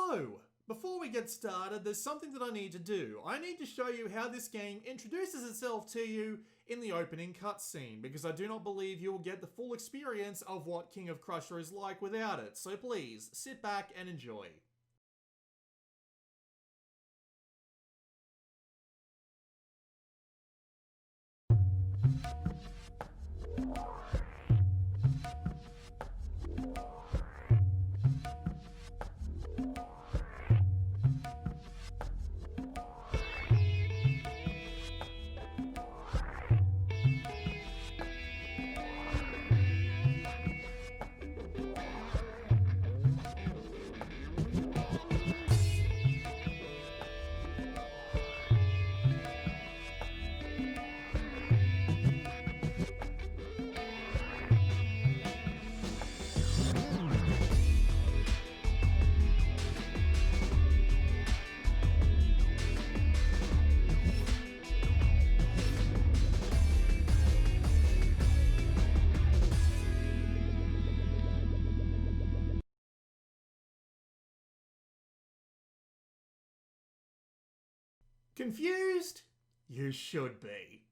So, before we get started, there's something that I need to do. I need to show you how this game introduces itself to you in the opening cutscene, because I do not believe you will get the full experience of what King of Crusher is like without it. So please, sit back and enjoy. Confused? You should be.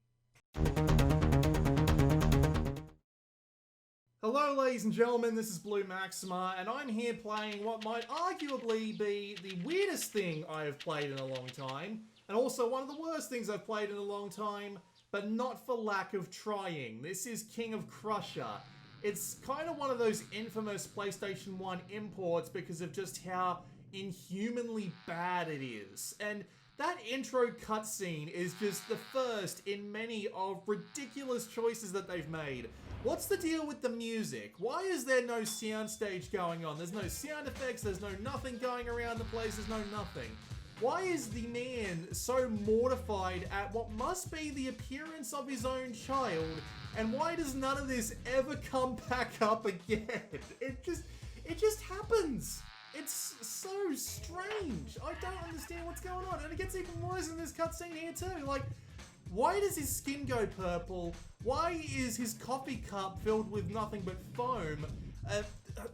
Hello ladies and gentlemen, this is Blue Maxima, and I'm here playing what might arguably be the weirdest thing I have played in a long time, and also one of the worst things I've played in a long time, but not for lack of trying. This is King of Crusher. It's kind of one of those infamous PlayStation 1 imports because of just how inhumanly bad it is, and that intro cutscene is just the first in many of ridiculous choices that they've made. What's the deal with the music? Why is there no soundstage going on? There's no sound effects, there's no nothing going around the place, there's no nothing. Why is the man so mortified at what must be the appearance of his own child? And why does none of this ever come back up again? It just happens. It's so strange. I don't understand what's going on. And it gets even worse in this cutscene here too. Like, why does his skin go purple? Why is his coffee cup filled with nothing but foam?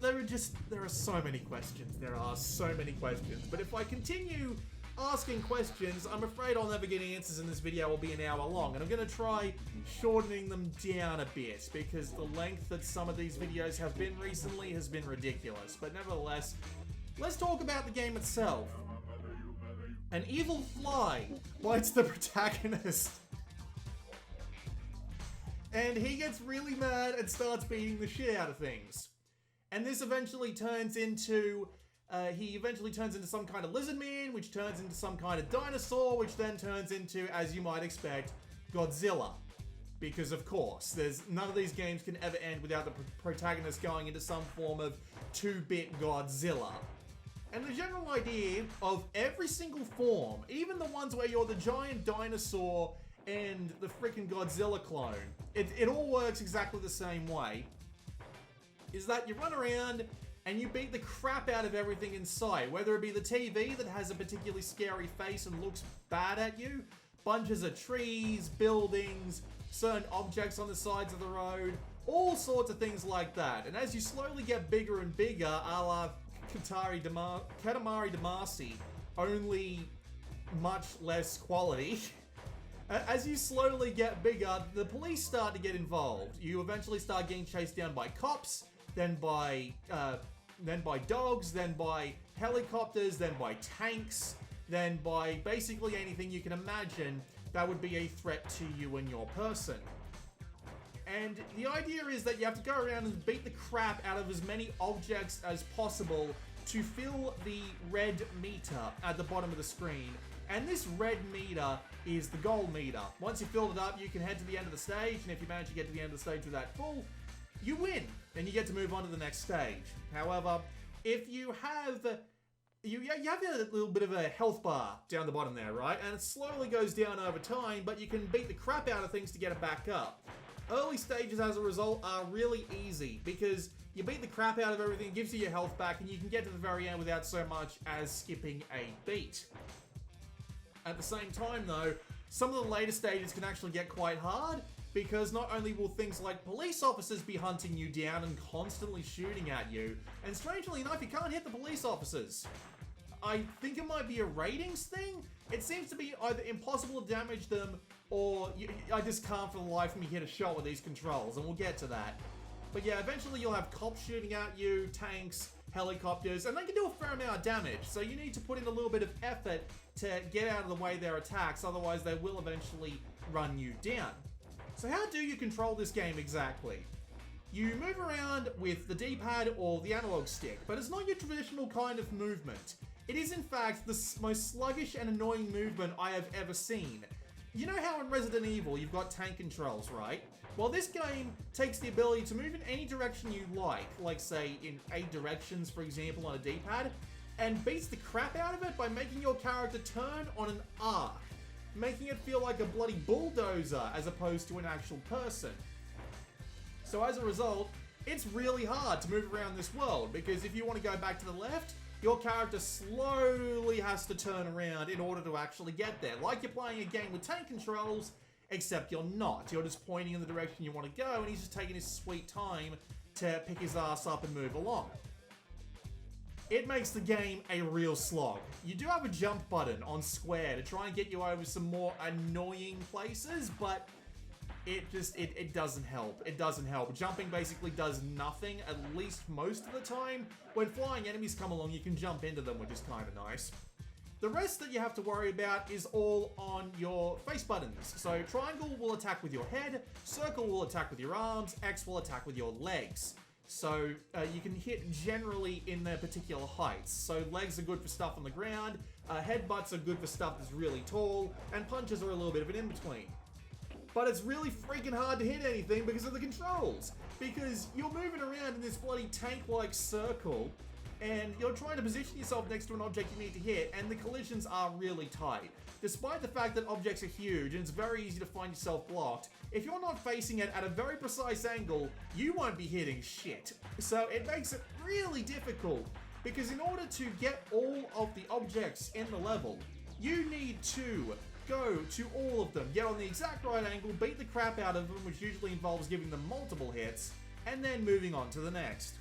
There are so many questions. There are so many questions. But if I continue asking questions, I'm afraid I'll never get answers, and this video will be an hour long. And I'm going to try shortening them down a bit, because the length that some of these videos have been recently has been ridiculous. But nevertheless, let's talk about the game itself. An evil fly bites the protagonist, and he gets really mad and starts beating the shit out of things. And this eventually turns into, he eventually turns into some kind of lizard man, which turns into some kind of dinosaur, which then turns into, as you might expect, Godzilla. Because of course, none of these games can ever end without the protagonist going into some form of 2-bit Godzilla. And the general idea of every single form, even the ones where you're the giant dinosaur and the freaking Godzilla clone, it all works exactly the same way, is that you run around and you beat the crap out of everything in sight, whether it be the TV that has a particularly scary face and looks bad at you, bunches of trees, buildings, certain objects on the sides of the road, all sorts of things like that. And as you slowly get bigger and bigger, a la Katamari Damacy, only much less quality. As you slowly get bigger, the police start to get involved. You eventually start getting chased down by cops, then by dogs, then by helicopters, then by tanks, then by basically anything you can imagine that would be a threat to you and your person. And the idea is that you have to go around and beat the crap out of as many objects as possible to fill the red meter at the bottom of the screen. And this red meter is the goal meter. Once you've filled it up, you can head to the end of the stage, and if you manage to get to the end of the stage with that full, you win, and you get to move on to the next stage. However, if you have you have a little bit of a health bar down the bottom there, right? And it slowly goes down over time, but you can beat the crap out of things to get it back up. Early stages, as a result, are really easy because you beat the crap out of everything, it gives you your health back, and you can get to the very end without so much as skipping a beat. At the same time, though, some of the later stages can actually get quite hard, because not only will things like police officers be hunting you down and constantly shooting at you, and strangely enough, you can't hit the police officers. I think it might be a ratings thing. It seems to be either impossible to damage them, or I just can't for the life of me hit a shot with these controls, and we'll get to that. But yeah, eventually you'll have cops shooting at you, tanks, helicopters, and they can do a fair amount of damage, so you need to put in a little bit of effort to get out of the way of their attacks, otherwise they will eventually run you down. So how do you control this game exactly? You move around with the D-pad or the analog stick, but it's not your traditional kind of movement. It is in fact the most sluggish and annoying movement I have ever seen. You know how in Resident Evil you've got tank controls, right? Well, this game takes the ability to move in any direction you like say in 8 directions, for example, on a D-pad, and beats the crap out of it by making your character turn on an arc, making it feel like a bloody bulldozer as opposed to an actual person. So as a result, it's really hard to move around this world, because if you want to go back to the left, your character slowly has to turn around in order to actually get there. Like you're playing a game with tank controls, except you're not. You're just pointing in the direction you want to go, and he's just taking his sweet time to pick his ass up and move along. It makes the game a real slog. You do have a jump button on square to try and get you over some more annoying places, but it doesn't help. It doesn't help. Jumping basically does nothing, at least most of the time. When flying enemies come along, you can jump into them, which is kind of nice. The rest that you have to worry about is all on your face buttons. So triangle will attack with your head, circle will attack with your arms, X will attack with your legs. So you can hit generally in their particular heights. So legs are good for stuff on the ground, headbutts are good for stuff that's really tall, and punches are a little bit of an in-between. But it's really freaking hard to hit anything because of the controls. Because you're moving around in this bloody tank-like circle, and you're trying to position yourself next to an object you need to hit, and the collisions are really tight. Despite the fact that objects are huge and it's very easy to find yourself blocked, if you're not facing it at a very precise angle, you won't be hitting shit. So it makes it really difficult, because in order to get all of the objects in the level, you need to go to all of them, get on the exact right angle, beat the crap out of them, which usually involves giving them multiple hits, and then moving on to the next.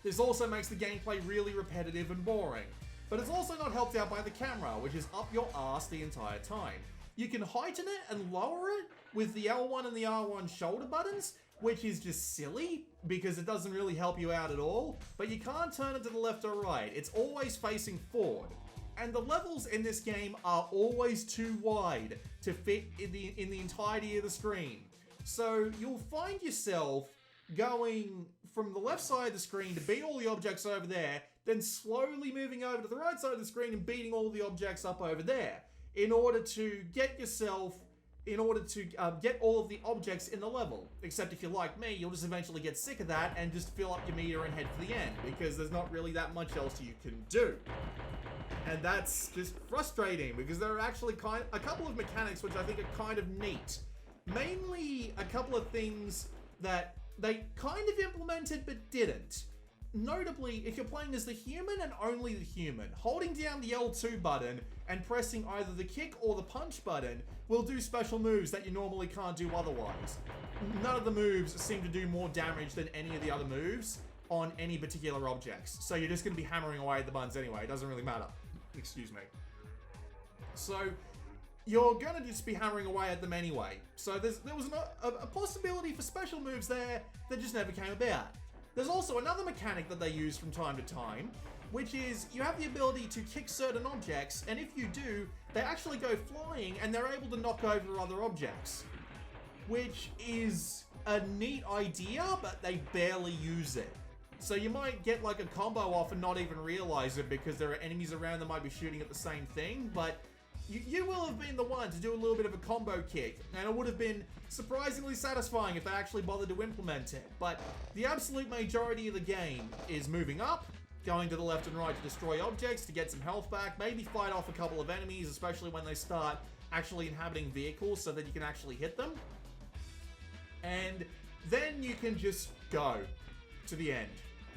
This also makes the gameplay really repetitive and boring, but it's also not helped out by the camera, which is up your arse the entire time. You can heighten it and lower it with the L1 and the R1 shoulder buttons, which is just silly, because it doesn't really help you out at all, but you can't turn it to the left or right. It's always facing forward. And the levels in this game are always too wide to fit in the entirety of the screen. So you'll find yourself going from the left side of the screen to beat all the objects over there, then slowly moving over to the right side of the screen and beating all the objects up over there, in order to get all of the objects in the level. Except if you're like me, you'll just eventually get sick of that and just fill up your meter and head for the end, because there's not really that much else you can do. And that's just frustrating, because there are actually a couple of mechanics which I think are kind of neat. Mainly a couple of things that they kind of implemented but didn't. Notably, if you're playing as the human and only the human, holding down the L2 button and pressing either the kick or the punch button will do special moves that you normally can't do otherwise. None of the moves seem to do more damage than any of the other moves on any particular objects. So you're just going to be hammering away at the buttons anyway, it doesn't really matter. Excuse me. So you're going to just be hammering away at them anyway. So there was a possibility for special moves there that just never came about. There's also another mechanic that they use from time to time, which is you have the ability to kick certain objects, and if you do, they actually go flying and they're able to knock over other objects. Which is a neat idea, but they barely use it. So you might get like a combo off and not even realize it, because there are enemies around that might be shooting at the same thing, but you will have been the one to do a little bit of a combo kick, and it would have been surprisingly satisfying if they actually bothered to implement it. But the absolute majority of the game is moving up, going to the left and right to destroy objects, to get some health back, maybe fight off a couple of enemies, especially when they start actually inhabiting vehicles so that you can actually hit them. And then you can just go to the end.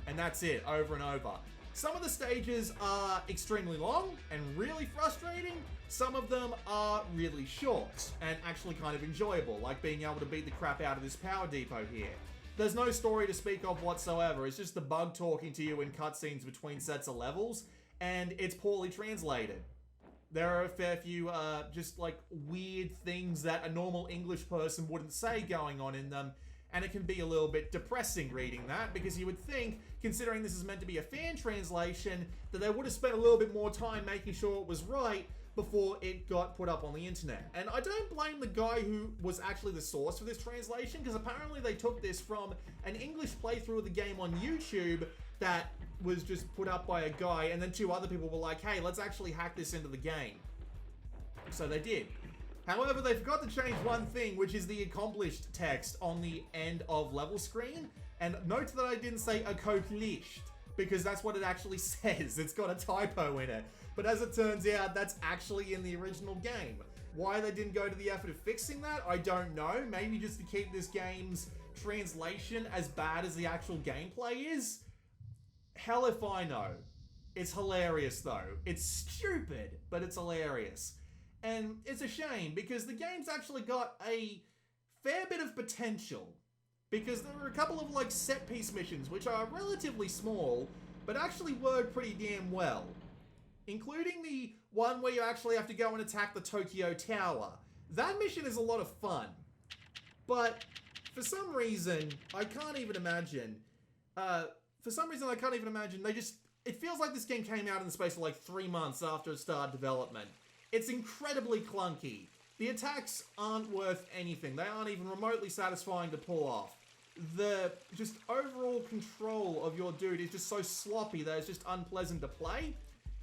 And that's it, over and over. Some of the stages are extremely long and really frustrating. Some of them are really short and actually kind of enjoyable, like being able to beat the crap out of this power depot here. There's no story to speak of whatsoever. It's just the bug talking to you in cutscenes between sets of levels, and it's poorly translated. There are a fair few just like weird things that a normal English person wouldn't say going on in them, and it can be a little bit depressing reading that, because you would think, considering this is meant to be a fan translation, that they would have spent a little bit more time making sure it was right before it got put up on the internet. And I don't blame the guy who was actually the source for this translation, because apparently they took this from an English playthrough of the game on YouTube that was just put up by a guy, and then 2 other people were like, hey, let's actually hack this into the game. So they did. However, they forgot to change one thing, which is the accomplished text on the end of level screen. And note that I didn't say accomplished, because that's what it actually says. It's got a typo in it. But as it turns out, that's actually in the original game. Why they didn't go to the effort of fixing that, I don't know. Maybe just to keep this game's translation as bad as the actual gameplay is. Hell if I know. It's hilarious though. It's stupid, but it's hilarious. And it's a shame, because the game's actually got a fair bit of potential. Because there are a couple of like set piece missions which are relatively small, but actually work pretty damn well. Including the one where you actually have to go and attack the Tokyo Tower. That mission is a lot of fun. But for some reason, I can't even imagine. It feels like this game came out in the space of like 3 months after it started development. It's incredibly clunky. The attacks aren't worth anything. They aren't even remotely satisfying to pull off. The just overall control of your dude is just so sloppy that it's just unpleasant to play.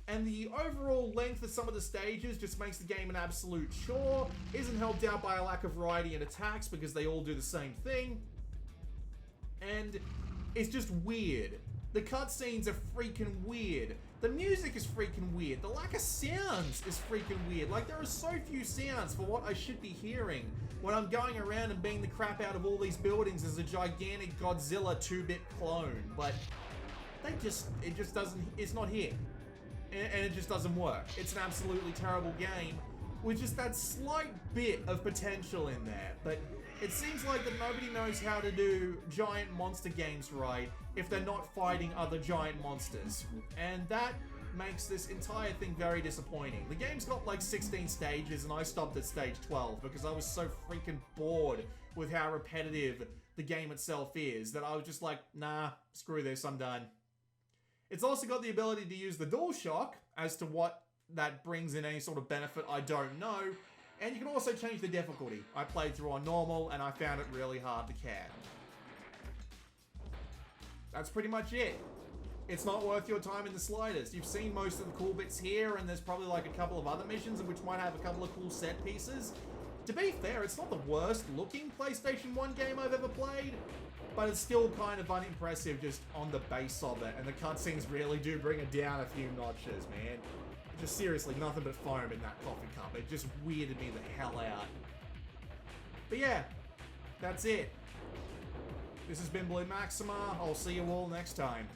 And the overall length of some of the stages just makes the game an absolute chore. Isn't helped out by a lack of variety in attacks, because they all do the same thing. And it's just weird. The cutscenes are freaking weird. The music is freaking weird. The lack of sounds is freaking weird. Like, there are so few sounds for what I should be hearing when I'm going around and beating the crap out of all these buildings as a gigantic Godzilla 2-bit clone. But it's not here. And it just doesn't work. It's an absolutely terrible game with just that slight bit of potential in there. But it seems like that nobody knows how to do giant monster games right if they're not fighting other giant monsters. And that makes this entire thing very disappointing. The game's got like 16 stages, and I stopped at stage 12 because I was so freaking bored with how repetitive the game itself is that I was just like, nah, screw this, I'm done. It's also got the ability to use the DualShock. As to what that brings in any sort of benefit, I don't know. And you can also change the difficulty. I played through on normal, and I found it really hard to care. That's pretty much it. It's not worth your time in the slightest. You've seen most of the cool bits here, and there's probably like a couple of other missions which might have a couple of cool set pieces. To be fair, it's not the worst looking PlayStation 1 game I've ever played, but it's still kind of unimpressive just on the base of it, and the cutscenes really do bring it down a few notches, man. Just seriously, nothing but foam in that coffee cup. It just weirded me the hell out. But yeah, that's it. This has been Blue Maxima. I'll see you all next time.